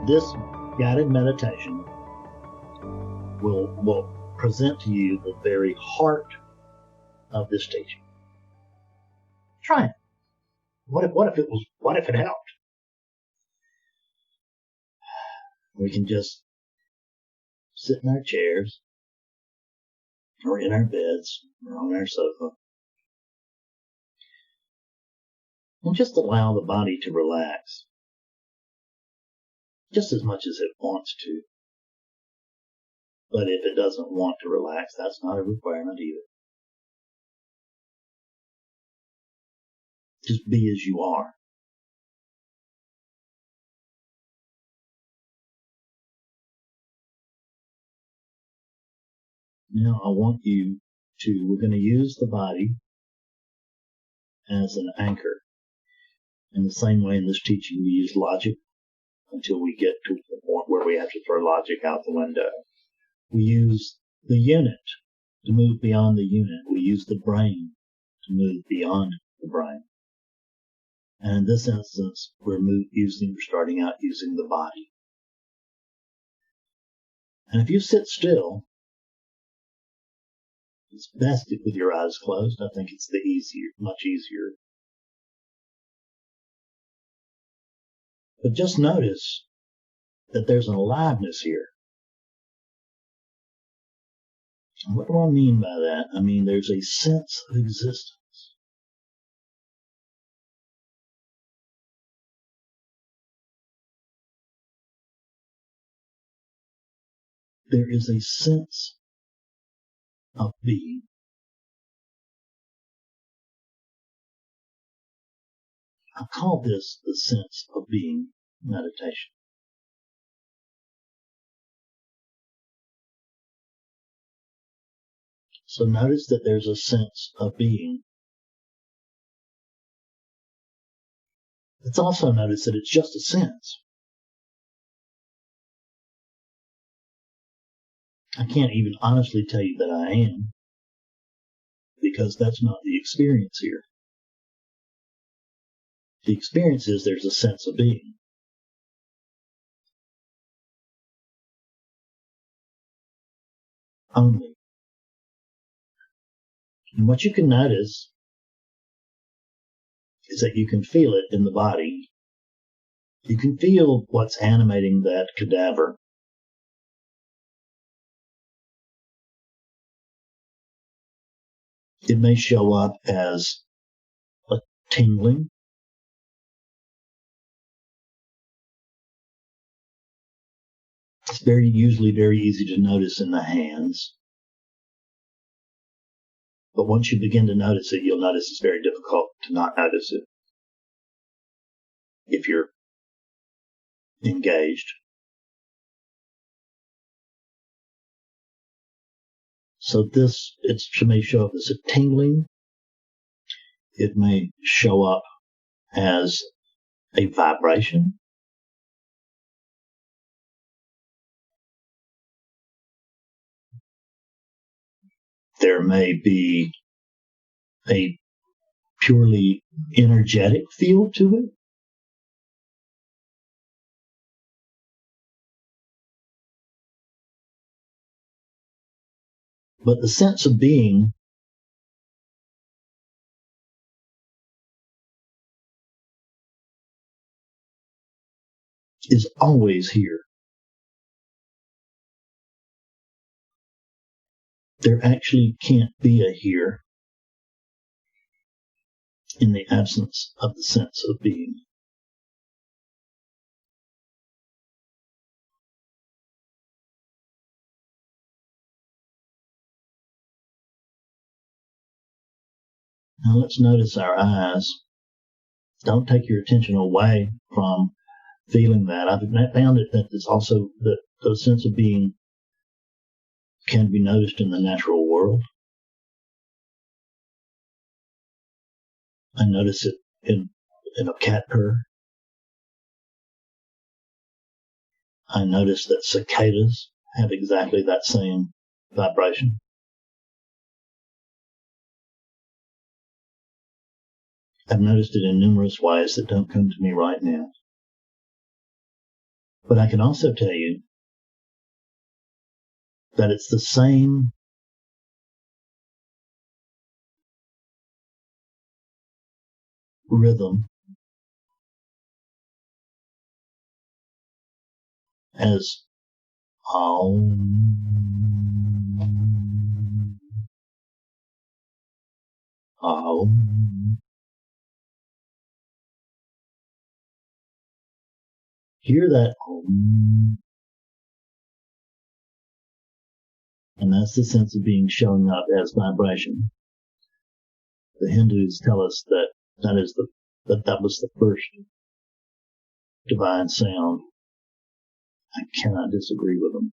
This guided meditation will present to you the very heart of this teaching. Try it. What if it helped? We can just sit in our chairs, or in our beds, or on our sofa, and just allow the body to relax, just as much as it wants to. But if it doesn't want to relax, that's not a requirement either. Just be as you are. Now I want you to, we're going to use the body as an anchor. In the same way in this teaching we use logic until we get to the point where we have to throw logic out the window. We use the unit to move beyond the unit. We use the brain to move beyond the brain. And in this instance, we're starting out using the body. And if you sit still, it's best with your eyes closed. I think it's much easier. But just notice that there's an aliveness here. And what do I mean by that? I mean there's a sense of existence. There is a sense of being. I call this the sense of being meditation. So notice that there's a sense of being. Let's also notice that it's just a sense. I can't even honestly tell you that I am, because that's not the experience here. The experience is there's a sense of being. Only. And what you can notice is that you can feel it in the body. You can feel what's animating that cadaver. It may show up as a tingling. It's usually very easy to notice in the hands. But once you begin to notice it, you'll notice it's very difficult to not notice it if you're engaged. So it may show up as a tingling. It may show up as a vibration. There may be a purely energetic feel to it. But the sense of being is always here. There actually can't be a here in the absence of the sense of being. Now let's notice our eyes. Don't take your attention away from feeling that. I've found it that it's also that the sense of being can be noticed in the natural world. I notice it in a cat purr. I notice that cicadas have exactly that same vibration. I've noticed it in numerous ways that don't come to me right now. But I can also tell you that it's the same rhythm as Om, Om. Hear that Om, and that's the sense of being showing up as vibration. The Hindus tell us that that was the first divine sound. I cannot disagree with them.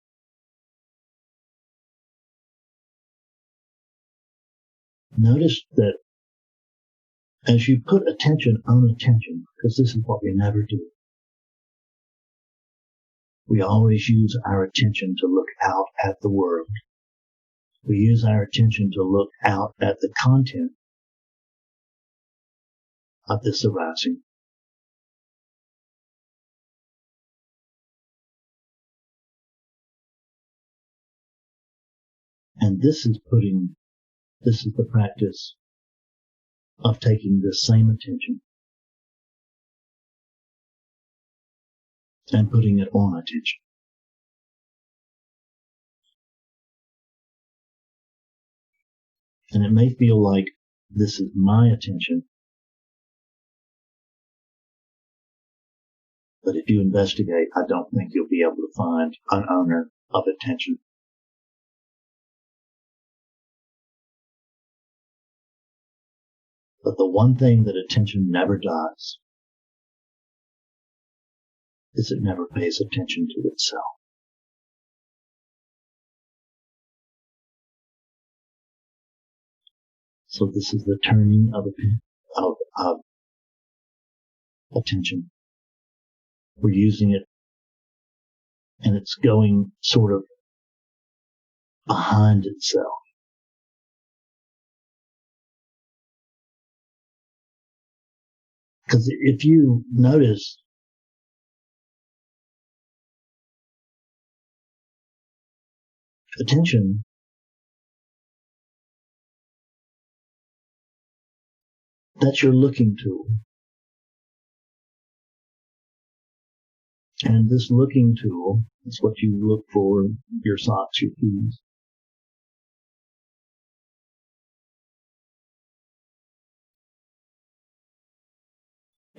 Notice that as you put attention on attention, because this is what we never do, we always use our attention to look out at the world. We use our attention to look out at the content of this arising. And this is the practice of taking the same attention and putting it on attention. And it may feel like this is my attention, but if you investigate, I don't think you'll be able to find an owner of attention. But the one thing that attention never does is it never pays attention to itself. So this is the turning of attention. We're using it, and it's going sort of behind itself. Because if you notice, attention that's your looking tool. And this looking tool is what you look for, your socks, your keys.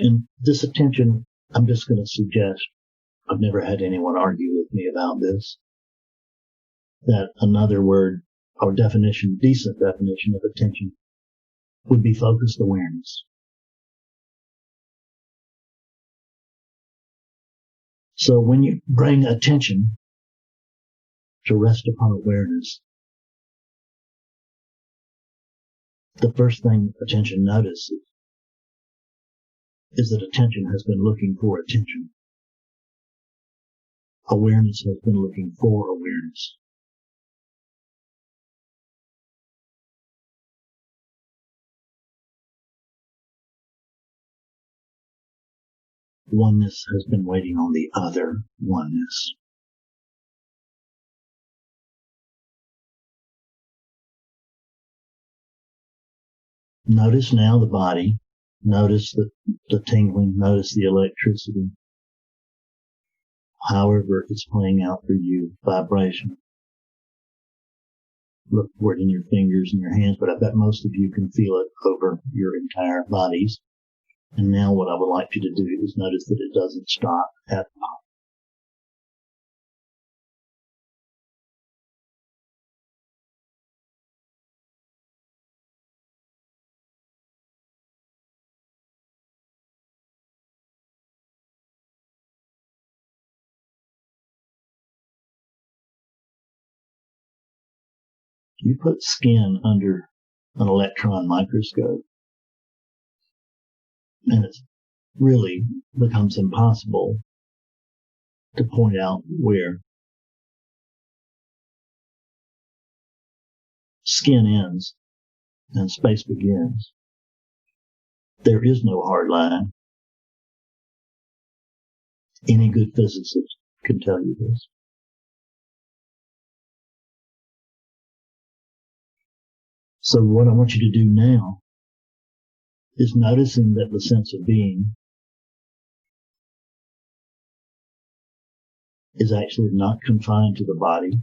And this attention, I'm just going to suggest, I've never had anyone argue with me about this, that another word or definition, decent definition of attention would be focused awareness. So when you bring attention to rest upon awareness, the first thing attention notices is that attention has been looking for attention. Awareness has been looking for awareness. Oneness has been waiting on the other oneness. Notice now the body. Notice the tingling. Notice the electricity. However it's playing out for you, vibration. Look for it in your fingers and your hands, but I bet most of you can feel it over your entire bodies. And now what I would like you to do is notice that it doesn't stop at the body. You put skin under an electron microscope, and it really becomes impossible to point out where skin ends and space begins. There is no hard line. Any good physicist can tell you this. So what I want you to do now is noticing that the sense of being is actually not confined to the body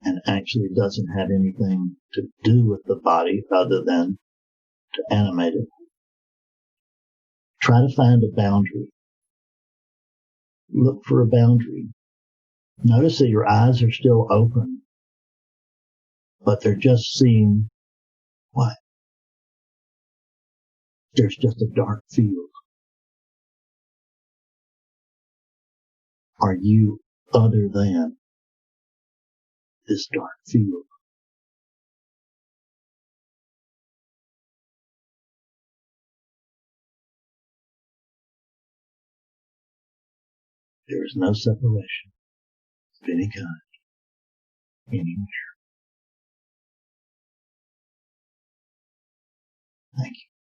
and actually doesn't have anything to do with the body other than to animate it. Try to find a boundary. Look for a boundary. Notice that your eyes are still open, but they're just seeing what? There's just a dark field. Are you other than this dark field? There is no separation of any kind anywhere. Thank you.